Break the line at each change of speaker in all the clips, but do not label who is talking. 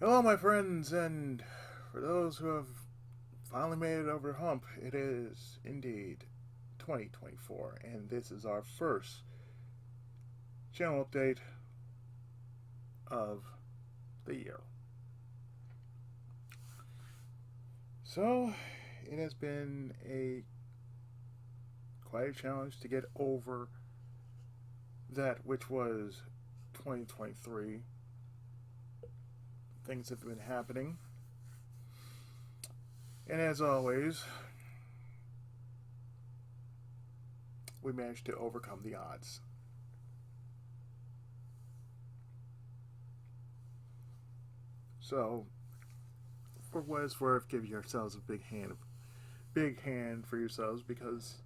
Hello, my friends, and for those who have finally made it over the hump, it is indeed 2024, and this is our first channel update of the year. So, it has been a quite a challenge to get over that which was 2023. Things have been happening, and as always, we managed to overcome the odds. So, for what it's worth, give yourselves a big hand for yourselves because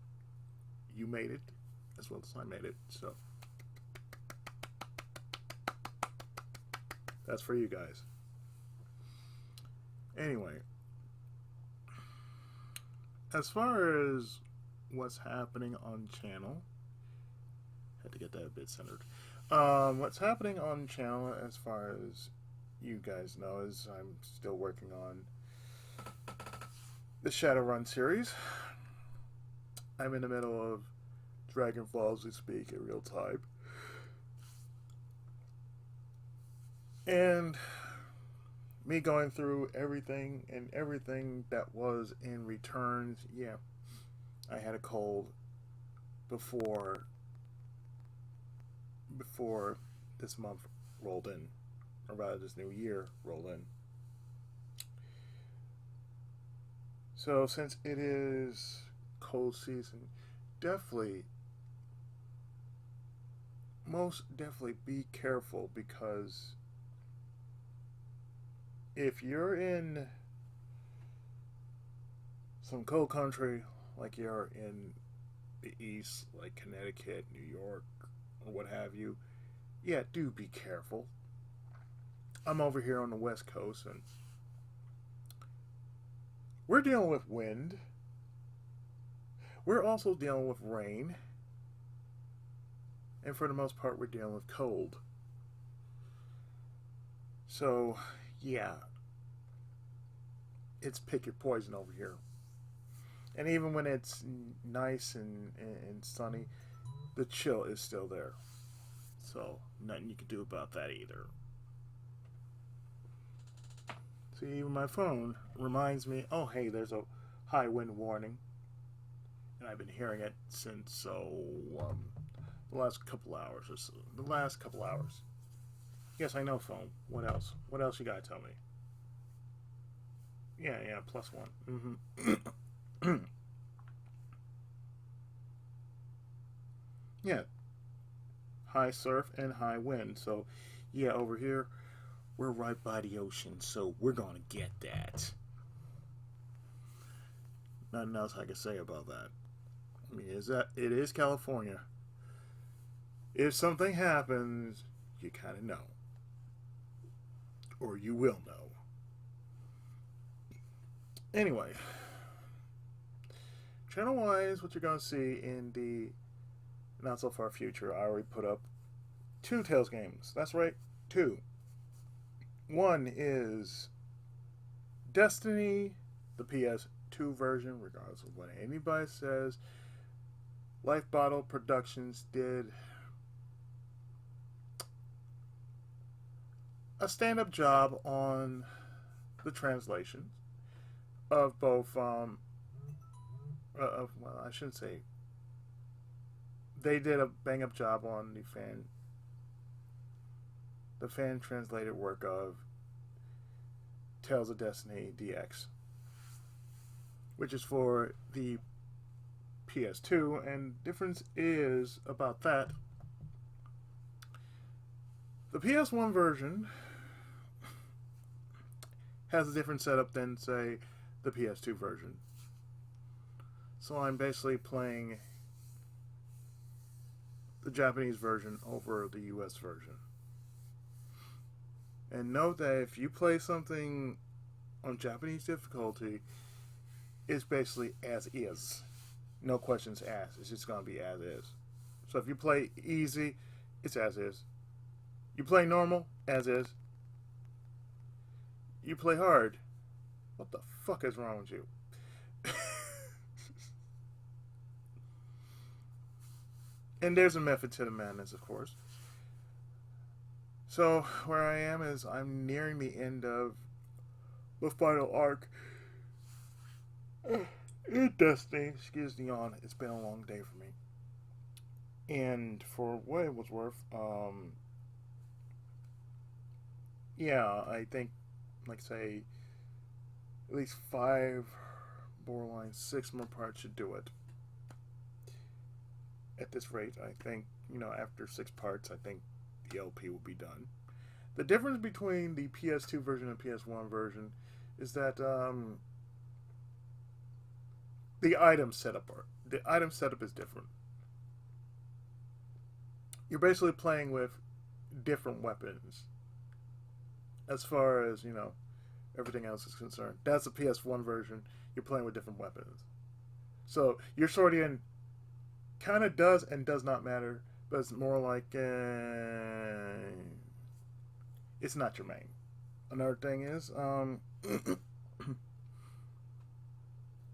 you made it as well as I made it. So, that's for you guys. Anyway, as far as what's happening on channel, had to get that a bit centered. What's happening on channel, as far as you guys know, is I'm still working on the Shadowrun series. I'm in the middle of Dragonfall as we speak in real time. And me going through everything that was in returns, yeah, I had a cold before this month rolled in, or rather this new year rolled in. So since it is cold season, definitely, most definitely be careful, because if you're in some cold country, like you're in the east, like Connecticut, New York, or what have you, yeah, do be careful. I'm over here on the west coast, and we're dealing with wind. We're also dealing with rain, and for the most part, we're dealing with cold. So, yeah, it's pick your poison over here. And even when it's nice and sunny, the chill is still there. So, nothing you can do about that either. See, even my phone reminds me, oh, hey, there's a high wind warning. And I've been hearing it since, the last couple hours or so. The last couple hours. Yes, I know, phone. What else? What else you gotta tell me? Yeah, plus one. Mm-hmm. Yeah, high surf and high wind. So, yeah, over here, we're right by the ocean, so we're gonna get that. Nothing else I can say about that. I mean, is that it is California. If something happens, you kind of know, or you will know. Anyway, channel wise, what you're gonna see in the not so far future, I already put up two Tales games. That's right, two. One is Destiny, the PS2 version, regardless of what anybody says. Life Bottle Productions did a stand up job on the translations of both, well, I shouldn't say. They did a bang up job on the fan translated work of Tales of Destiny DX, which is for the PS2. And difference is about that. The PS1 version has a different setup than, say, the PS2 version. So I'm basically playing the Japanese version over the US version. And note that if you play something on Japanese difficulty, it's basically as is. No questions asked. It's just going to be as is. So if you play easy, it's as is. You play normal, as is. You play hard. What the fuck is wrong with you? And there's a method to the madness, of course. So where I am is I'm nearing the end of the final arc in Destiny. Excuse the yawn. It's been a long day for me. And for what it was worth, yeah, I think, like say, at least 5, borderline 6 more parts should do it. At this rate, I think, after 6 parts, I think the LP will be done. The difference between the PS2 version and PS1 version is that the item setup is different. You're basically playing with different weapons as far as, everything else is concerned. That's the PS1 version. You're playing with different weapons. So your Swordian kind of does and does not matter, but it's more like it's not your main. Another thing is,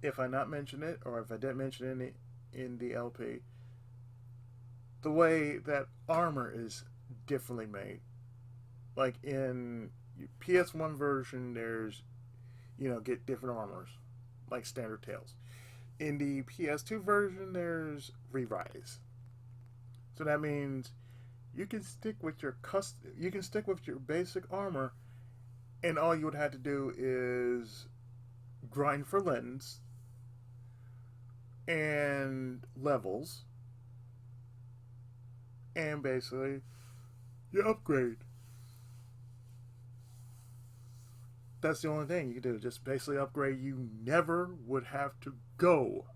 if I not mention it, or if I didn't mention it in the LP, the way that armor is differently made. Like in PS1 version, there's, get different armors, like standard tails. In the PS2 version, there's re-rise. So that means you can stick with your basic armor, and all you would have to do is grind for lens and levels, and basically you upgrade. That's the only thing you can do. Just basically upgrade. You never would have to go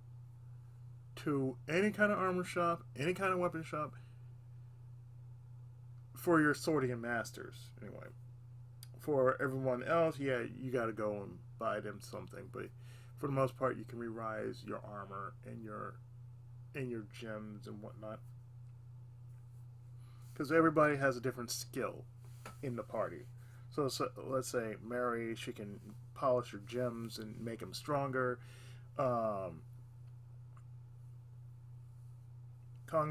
to any kind of armor shop, any kind of weapon shop for your Swordian Masters. Anyway, for everyone else, yeah, you got to go and buy them something. But for the most part, you can re-rise your armor and your gems and whatnot, because everybody has a different skill in the party. So let's say Mary, she can polish your gems and make them stronger. Kongman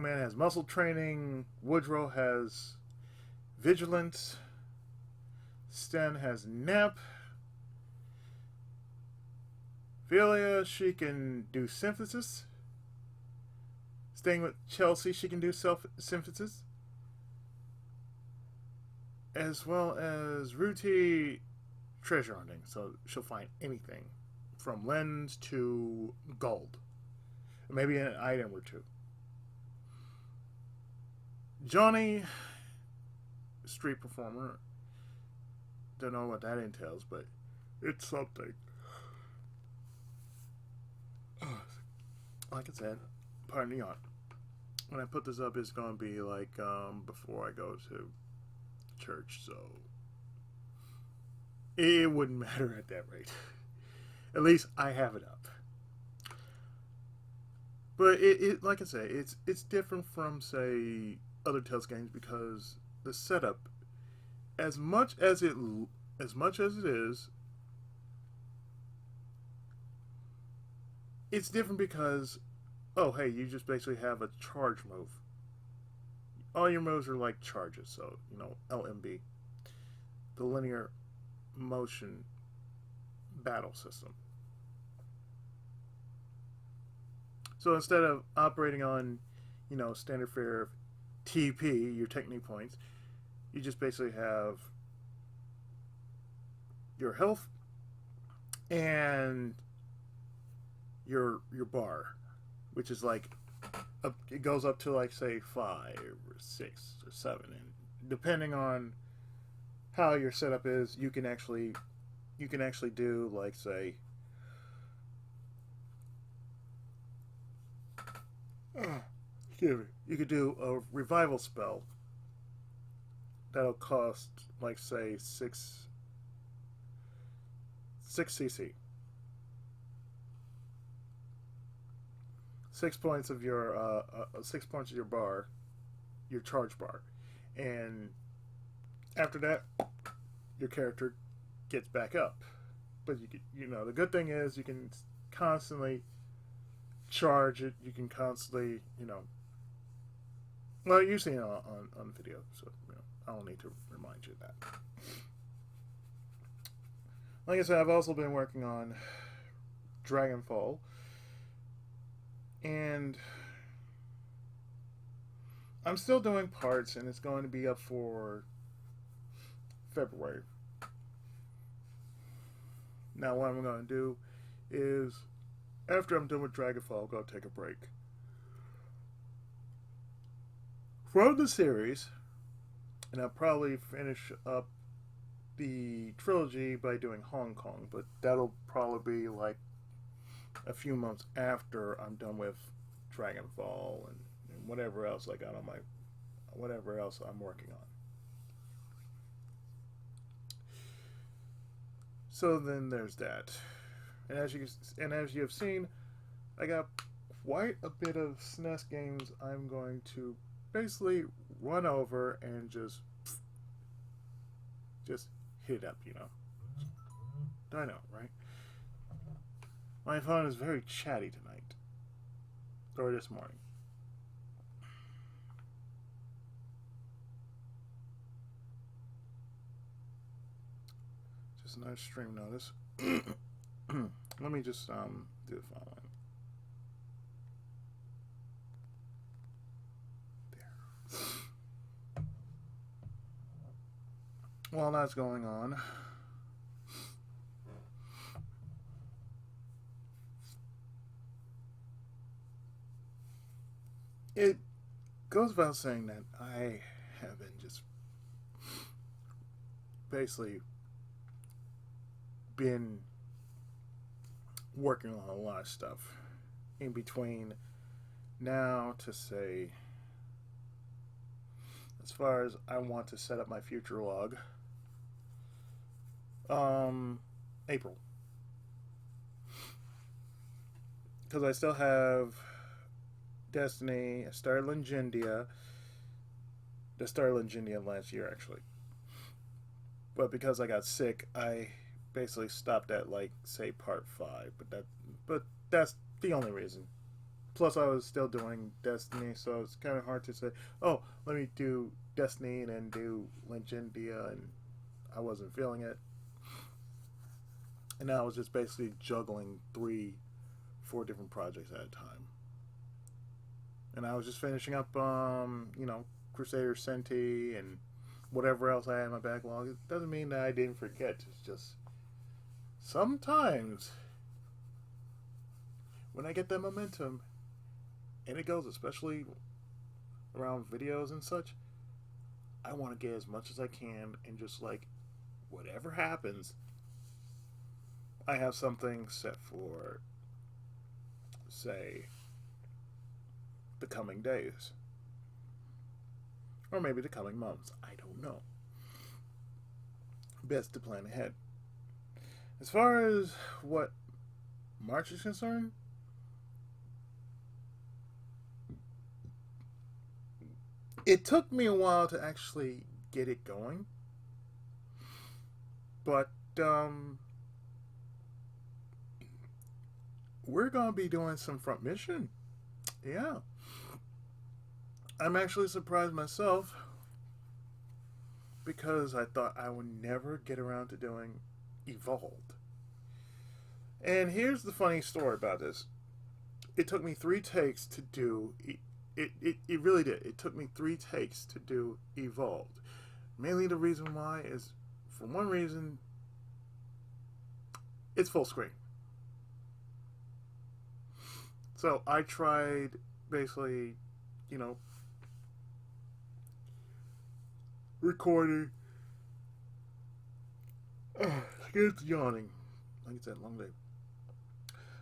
has muscle training. Woodrow has vigilance. Sten has nap. Velia, she can do synthesis. Staying with Chelsea, she can do synthesis. As well as Ruti, treasure hunting. So she'll find anything from lens to gold. Maybe an item or two. Johnny, street performer. Don't know what that entails, but it's something. Like I said, pardon the yawn. When I put this up, it's going to be like before I go to church, so it wouldn't matter at that rate. At least I have it up. But it like I say, it's different from, say, other Tales games, because the setup, as much as it is, it's different because, oh hey, you just basically have a charge move. All your moves are like charges, so LMB, the linear motion battle system. So instead of operating on, standard fare of TP, your technique points, you just basically have your health and your bar, which is like it goes up to like say 5 or 6 or 7, and depending on how your setup is, you can actually do like say you could do a revival spell that'll cost like say 6 CC. 6 points of your 6 points of your bar, your charge bar, and after that, your character gets back up. But the good thing is you can constantly charge it. You can constantly, well, you've seen it on video, so I don't need to remind you of that. Like I said, I've also been working on Dragonfall, and I'm still doing parts, and it's going to be up for February. Now, what I'm going to do is, after I'm done with Dragonfall, I'll go take a break from the series, and I'll probably finish up the trilogy by doing Hong Kong, but that'll probably be like a few months after I'm done with Dragonfall and whatever else I got on whatever else I'm working on. So then there's that, and as you have seen, I got quite a bit of SNES games I'm going to basically run over and just hit up, I know, right? My phone is very chatty tonight, or this morning. Just a nice stream notice. Let me just do the following. There. While that's going on, it goes without saying that I have been just basically been working on a lot of stuff in between now to say, as far as I want to set up my future log, April, because I still have Destiny. I started Legendia. I started Legendia last year, actually, but because I got sick, I basically stopped at say part 5. But that's the only reason. Plus, I was still doing Destiny, so it's kind of hard to say, oh, let me do Destiny and then do Legendia, and I wasn't feeling it. And now I was just basically juggling 3-4 different projects at a time. And I was just finishing up, Crusader Senti and whatever else I had in my backlog. It doesn't mean that I didn't forget. It's just sometimes when I get that momentum, and it goes, especially around videos and such, I want to get as much as I can, and just whatever happens, I have something set for, say, the coming days. Or maybe the coming months. I don't know. Best to plan ahead. As far as what March is concerned, it took me a while to actually get it going. But we're going to be doing some front mission. Yeah. I'm actually surprised myself, because I thought I would never get around to doing Evolved. And here's the funny story about this. It took me 3 takes to do it really did. It took me 3 takes to do Evolved. Mainly the reason why is, for one reason, it's full screen. So I tried basically, recording. Excuse the yawning. Like I said, long day.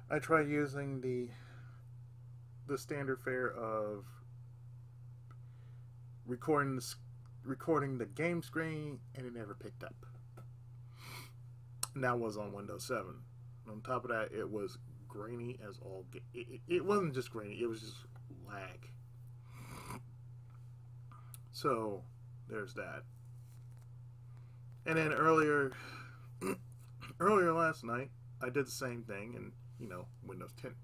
I tried using the standard fare of recording the game screen, and it never picked up. And that was on Windows 7. On top of that, it was grainy as all. It wasn't just grainy; it was just lag. So there's that. And then earlier, earlier last night, I did the same thing in, Windows 10.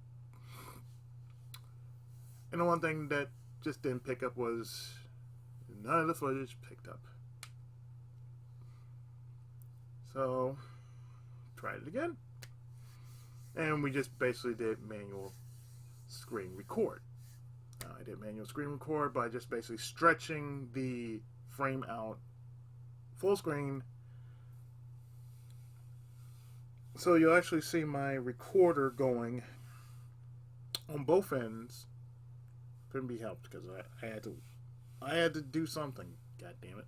And the one thing that just didn't pick up was none of the footage picked up. So, tried it again. And we just basically did manual screen record. I did manual screen record by just basically stretching the frame out full screen. So you'll actually see my recorder going on both ends. Couldn't be helped because I had to do something. God damn it.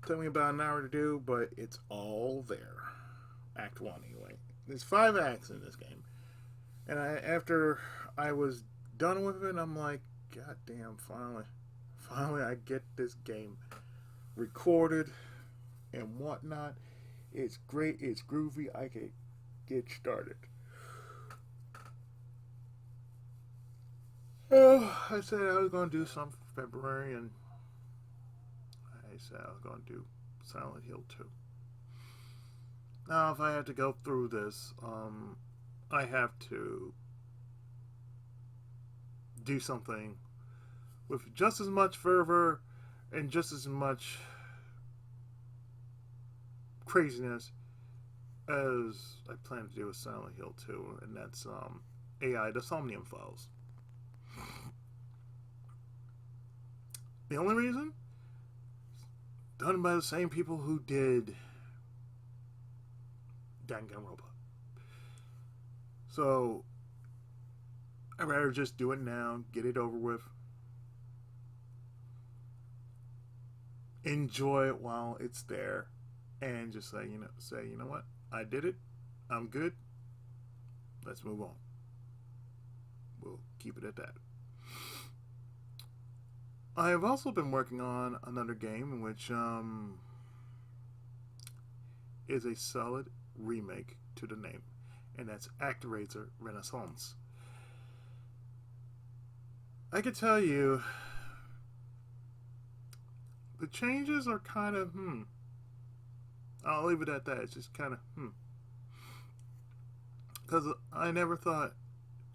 Took me about an hour to do, but it's all there. Act 1 anyway. There's 5 acts in this game. And after I was done with it, I'm like, God damn, finally I get this game recorded and whatnot. It's great, it's groovy, I can get started. Oh, I said I was going to do something for February, and I said I was going to do Silent Hill 2. Now, if I had to go through this, I have to do something with just as much fervor and just as much craziness as I plan to do with Silent Hill 2, and that's AI, the Somnium Files. The only reason? Done by the same people who did Danganronpa. So, I'd rather just do it now, get it over with. Enjoy it while it's there. And just say, you know what? I did it. I'm good. Let's move on. We'll keep it at that. I have also been working on another game in which is a solid remake to the name, and that's ActRaiser Renaissance. I can tell you the changes are kind of I'll leave it at that. It's just kind of because I never thought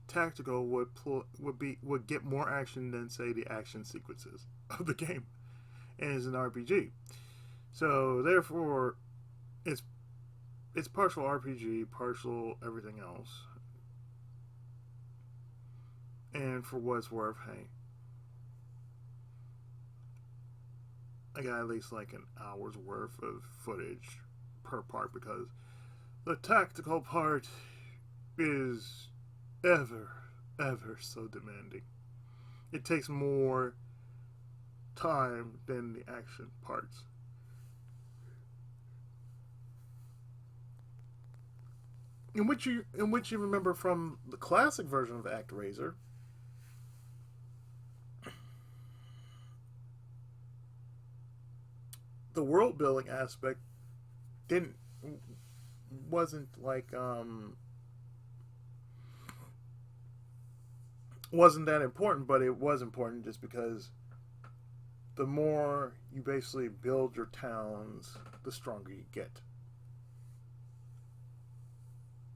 tactical would get more action than, say, the action sequences of the game, and it's an RPG. So therefore, it's partial RPG, partial everything else. And for what it's worth, hey, I got at least like an hour's worth of footage per part, because the tactical part is ever so demanding. It takes more time than the action parts. In which you remember from the classic version of ActRaiser, the world building aspect wasn't wasn't that important, but it was important just because the more you basically build your towns, the stronger you get.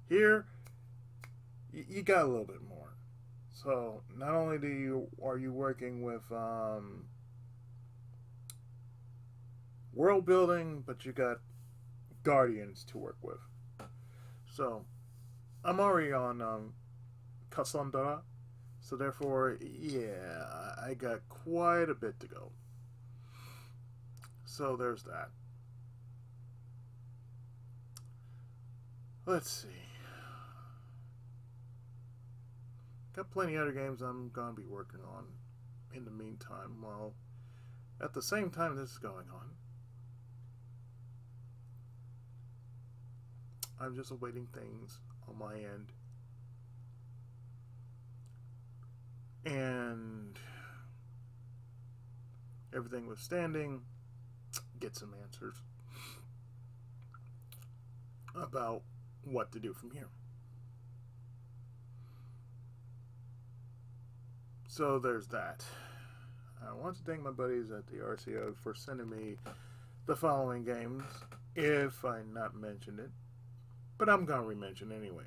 Here, you got a little bit more. So not only are you working with world building, but you got guardians to work with. So I'm already on Cassandra, so therefore, yeah, I got quite a bit to go. So there's that. Let's see. Got plenty of other games I'm going to be working on in the meantime, while at the same time this is going on. I'm just awaiting things on my end. And everything withstanding, get some answers about what to do from here. So there's that. I want to thank my buddies at the RCO for sending me the following games. if I not mentioned it, but I'm gonna re-mention anyway.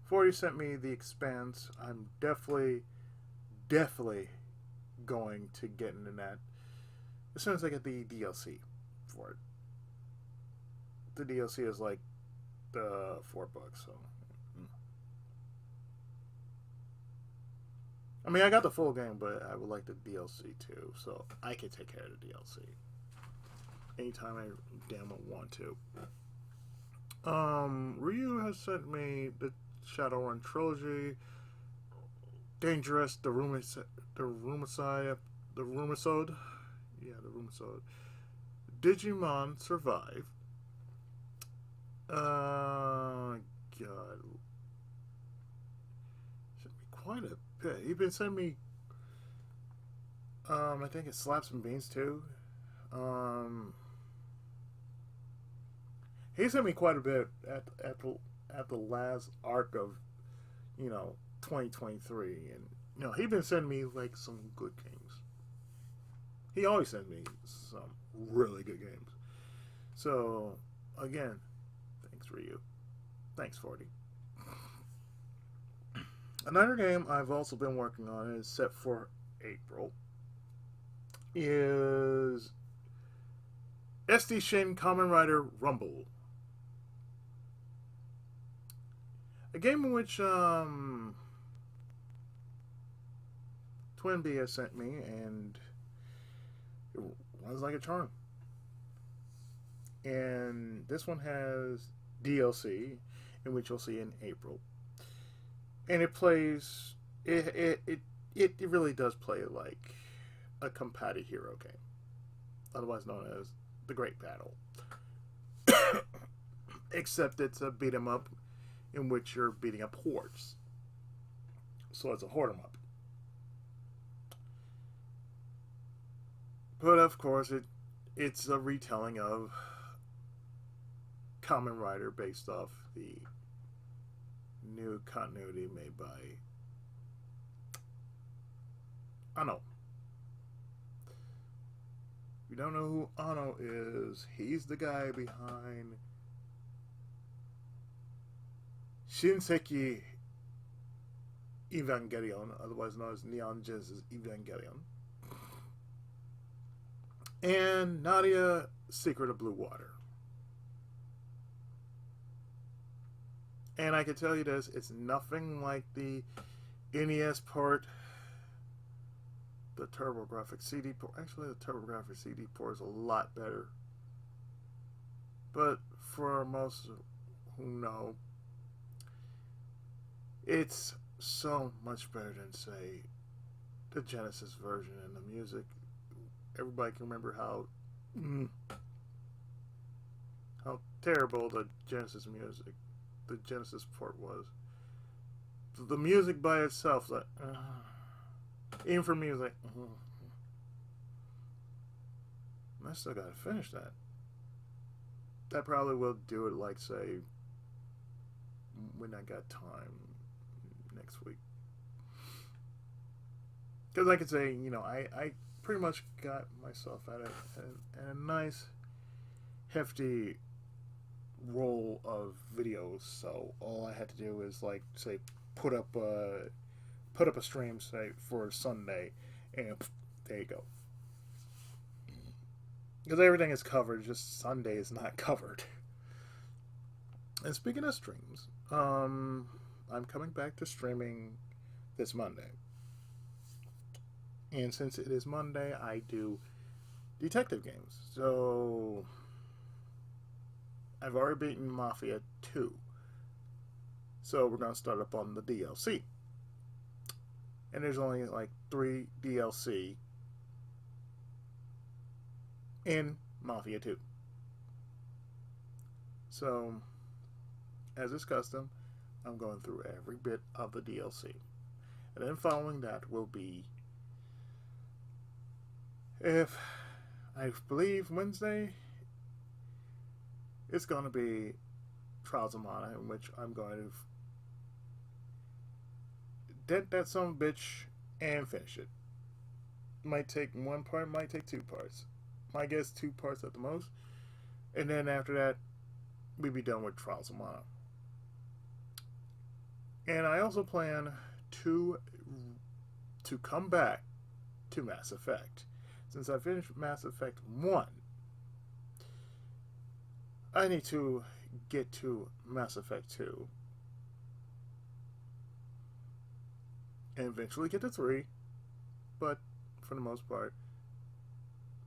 40 sent me The Expanse. I'm definitely going to get into that as soon as I get the DLC for it. The DLC is like $4, so. I mean, I got the full game, but I would like the DLC too, so I can take care of the DLC anytime I damn well want to. Ryu has sent me the Shadowrun trilogy, Dangerous, the Rumicide, the Rumisode, Digimon Survive. God, sent me quite a bit. He's been sending me. I think it's Slaps and Beans too. Um, he sent me quite a bit at the last arc of 2023, and he's been sending me like some good games. He always sends me some really good games. So again, thanks Ryu. Thanks 40. Another game I've also been working on is set for April is SD Shin Kamen Rider Rumble. A game in which Twin B has sent me, and it runs like a charm. And this one has DLC, in which you'll see in April. And it plays. It really does play like a Compati Hero game, otherwise known as the Great Battle. Except it's a beat 'em up in which you're beating up hordes. So it's a horde 'em up. But of course, it's a retelling of Kamen Rider based off the new continuity made by Anno. If you don't know who Anno is, he's the guy behind Shinseki Evangelion, otherwise known as Neon Genesis Evangelion, and Nadia Secret of Blue Water. And I can tell you this, it's nothing like the NES port, the TurboGrafx CD port. Actually, the TurboGrafx CD port is a lot better. But for most who know, it's so much better than, say, the Genesis version and the music. Everybody can remember how terrible the Genesis music, the Genesis port was. The music by itself, like, even for me, it was like, I still gotta finish that. That probably will do it, like, say, when I got time next week. Because I could say, I pretty much got myself at a nice, hefty roll of videos. So all I had to do is, like, say, put up a stream, say, for Sunday, and there you go. Because everything is covered, just Sunday is not covered. And speaking of streams, I'm coming back to streaming this Monday. And since it is Monday, I do detective games. So I've already beaten Mafia 2. So we're going to start up on the DLC. And there's only like 3 DLC in Mafia 2. So, as is custom, I'm going through every bit of the DLC. And then following that will be, if I believe Wednesday, it's going to be Trials of Mana, in which I'm going to dent that son of a bitch and finish it. Might take one part, might take 2 parts. My guess 2 parts at the most. And then after that, we'd be done with Trials of Mana. And I also plan to come back to Mass Effect. Since I finished Mass Effect 1, I need to get to Mass Effect 2 and eventually get to 3, but for the most part,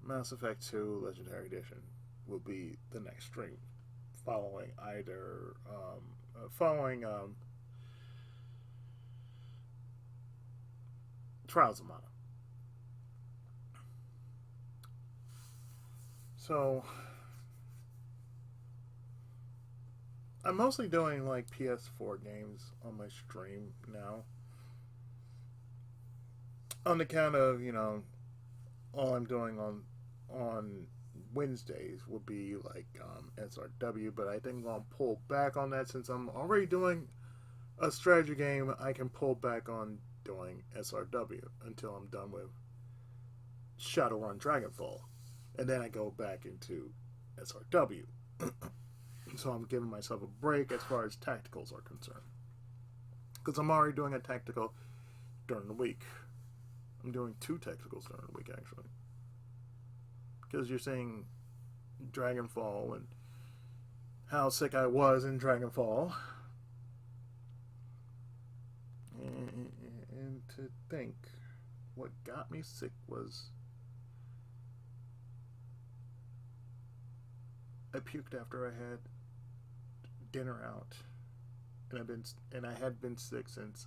Mass Effect 2 Legendary Edition will be the next stream, following either Trials of Mana. So I'm mostly doing like PS4 games on my stream now, on account of, all I'm doing on Wednesdays will be like SRW, but I think I'm gonna pull back on that since I'm already doing a strategy game. I can pull back on doing SRW until I'm done with Shadowrun Dragonfall, and then I go back into SRW. So I'm giving myself a break as far as tacticals are concerned, because I'm already doing a tactical during the week. I'm doing 2 tacticals during the week, actually, because you're seeing Dragonfall and how sick I was in Dragonfall, and to think what got me sick was I puked after I had dinner out, and I had been sick since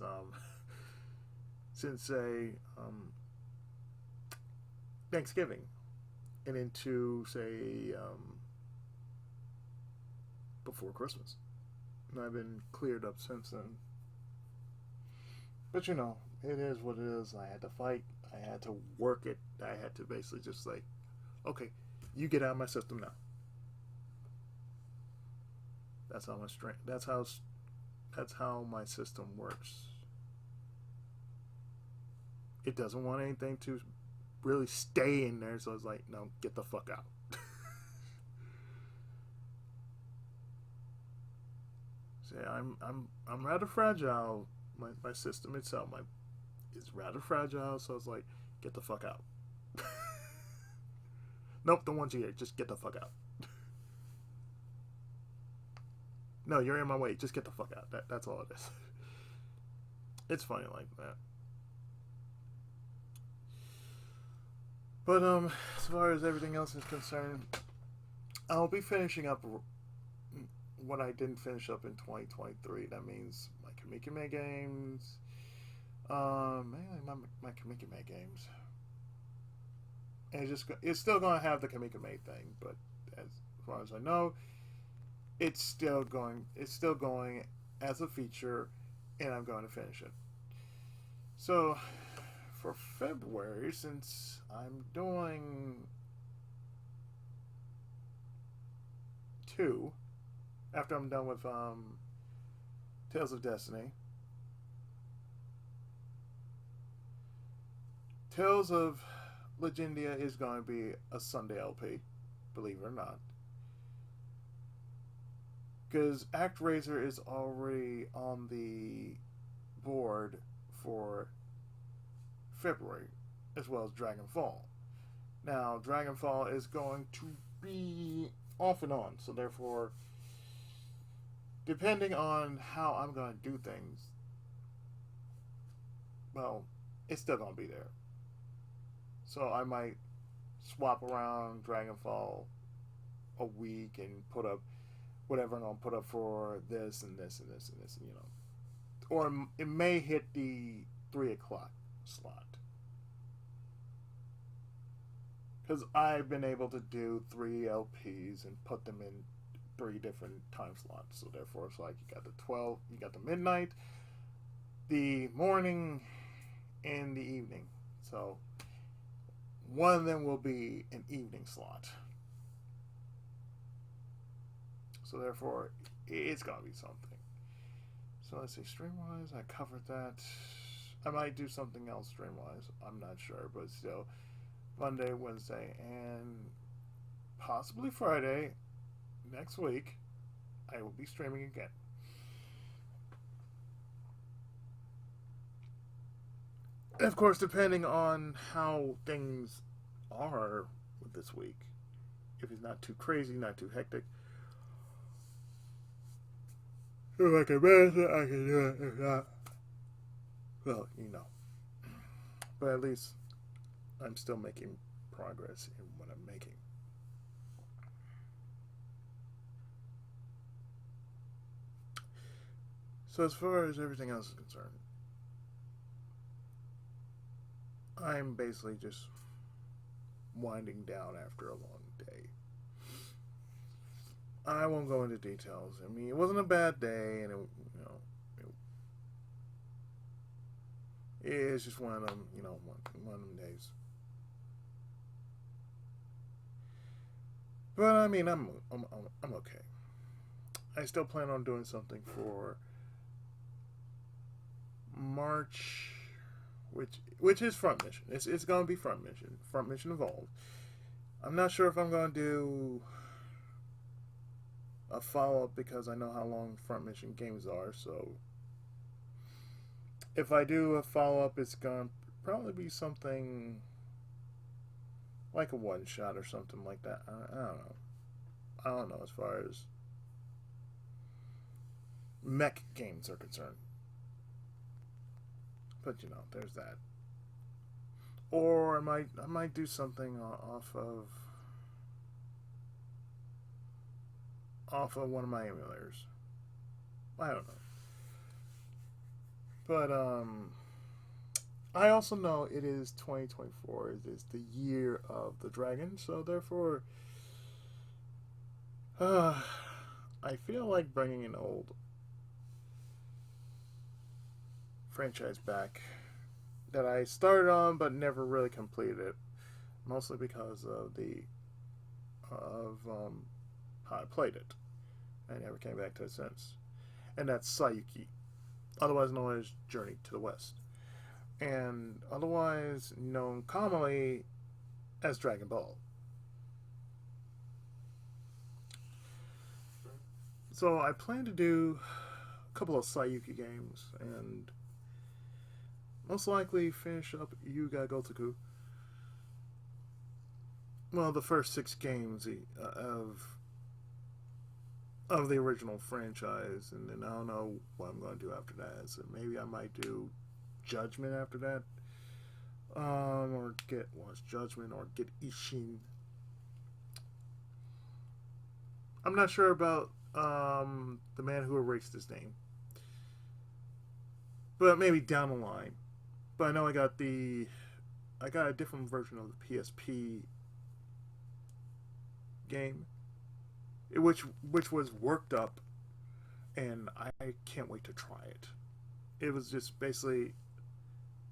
Thanksgiving and into before Christmas, and I've been cleared up since then. But it is what it is. I had to fight. I had to work it. I had to basically just like, okay, you get out of my system now. That's how my strength. That's how my system works. It doesn't want anything to really stay in there, so it's like, no, get the fuck out. See, I'm rather fragile. My system itself is rather fragile, so it's like, get the fuck out. Nope, don't want you here. Just get the fuck out. No, you're in my way. Just get the fuck out. That's all it is. It's funny like that. But as far as everything else is concerned, I'll be finishing up what I didn't finish up in 2023. That means my Kamikame games, mainly my Kamikame games. And it's still going to have the Kamikame thing, but as far as I know, it's still going as a feature, and I'm going to finish it. So for February, since I'm doing 2 after I'm done with Tales of Destiny, Tales of Legendia is going to be a Sunday LP, believe it or not, because ActRaiser is already on the board for February, as well as Dragonfall. Now, Dragonfall is going to be off and on, so therefore, depending on how I'm going to do things, well, it's still going to be there. So I might swap around Dragonfall a week and put up whatever I'm going to put up for this and this and this and this, Or it may hit the 3 o'clock slot. Because I've been able to do 3 LPs and put them in 3 different time slots. So therefore, it's like you got the 12, you got the midnight, the morning, and the evening. So one of them will be an evening slot. So therefore, it's going to be something. So let's see, stream-wise, I covered that. I might do something else stream-wise. I'm not sure, but still. Monday, Wednesday, and possibly Friday, next week I will be streaming again. And of course, depending on how things are this week, if it's not too crazy, not too hectic, if I can manage it, I can do it. If not, well, you know. But at least I'm still making progress in what I'm making. So as far as everything else is concerned, I'm basically just winding down after a long day. I won't go into details. I mean, it wasn't a bad day, and it's just one of them, one of them days. But I mean, I'm okay. I still plan on doing something for March, which is front mission. It's gonna be front mission. Front mission evolved. I'm not sure if I'm gonna do a follow up because I know how long front mission games are. So if I do a follow up, it's gonna probably be something like a one shot or something like that. I don't know. I don't know as far as mech games are concerned. But there's that. Or I might do something off of one of my emulators. I don't know. But I also know it is 2024. It is the year of the dragon, so therefore I feel like bringing an old franchise back that I started on but never really completed it, mostly because of how I played it. I never came back to it since, and that's Sayuki, otherwise known as Journey to the West, and otherwise known commonly as Dragon Ball. So I plan to do a couple of Sayuki games and most likely finish up Yuga Gotoku. Well, the first 6 games of the original franchise, and then I don't know what I'm going to do after that. So maybe I might do Judgment after that, or get Judgment or get Ishin. I'm not sure about the man who erased his name, but maybe down the line. But I know I got a different version of the PSP game, which was worked up, and I can't wait to try it. It was just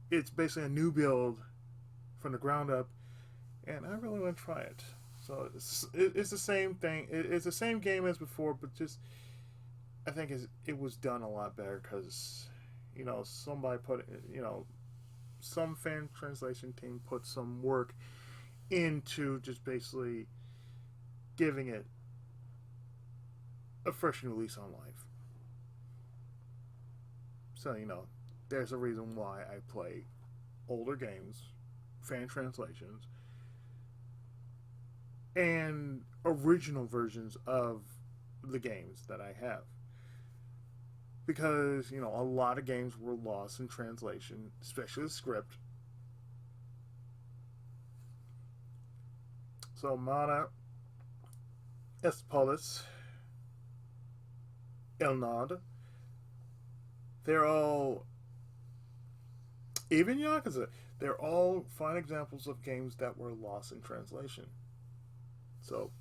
it's basically a new build from the ground up, and I really want to try it. So it's the same thing. It's the same game as before, but just I think it was done a lot better because somebody put some fan translation team put some work into just basically giving it a fresh new lease on life. So there's a reason why I play older games, fan translations, and original versions of the games that I have. Because, a lot of games were lost in translation, especially the script. So, Mana, Espolis, Elnod, they're all, even Yakuza, they're all fine examples of games that were lost in translation. So,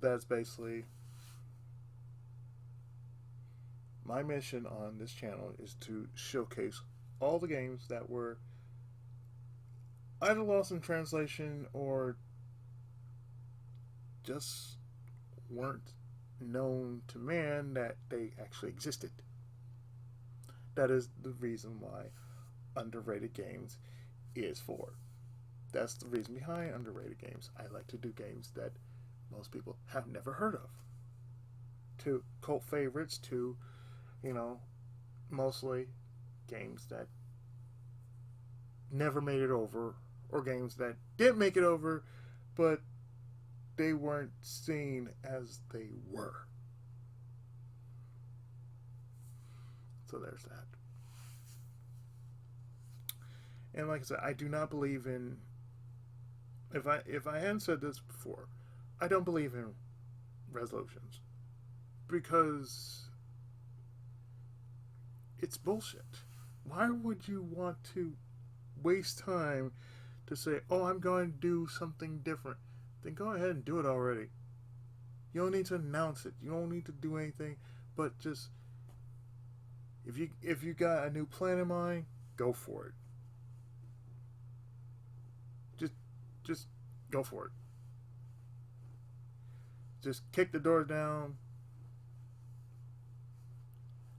that's basically my mission on this channel, is to showcase all the games that were either lost in translation or just weren't known to man that they actually existed. That is the reason why underrated games is for. That's the reason behind underrated games. I like to do games that most people have never heard of. to cult favorites to, you know, mostly games that never made it over, or games that did make it over, but they weren't seen as they were. So there's that. And like I said, I do not believe in. If I hadn't said this before, I don't believe in resolutions because it's bullshit. Why would you want to waste time to say, "Oh, I'm going to do something different"? Then go ahead and do it already. You don't need to announce it. You don't need to do anything, but just if you got a new plan in mind, go for it. Just go for it. Just kick the door down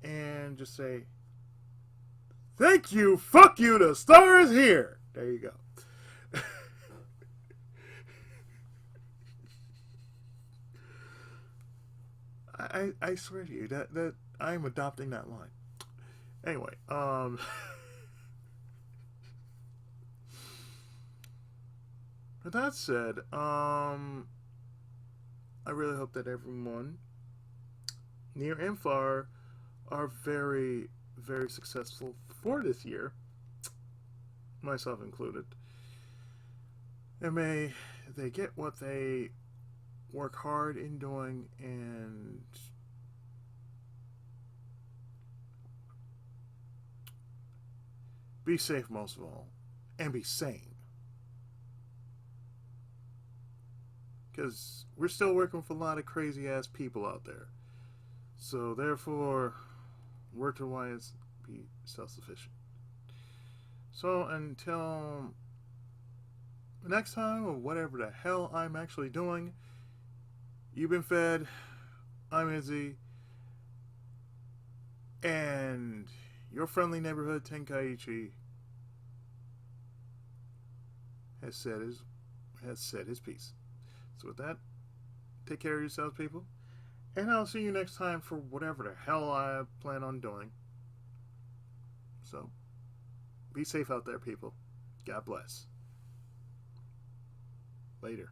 and just say, "Thank you, fuck you, the star is here." There you go. I swear to you that I'm adopting that line. Anyway, with that said, I really hope that everyone, near and far, are very, very successful for this year, myself included. And may they get what they work hard in doing, and be safe most of all, and be sane. Because we're still working with a lot of crazy ass people out there. So therefore, work to wise, be self-sufficient. So until next time, or whatever the hell I'm actually doing, you've been fed. I'm Izzy. And your friendly neighborhood Tenkaichi has said his piece. So with that, take care of yourselves, people. And I'll see you next time for whatever the hell I plan on doing. So, be safe out there, people. God bless. Later.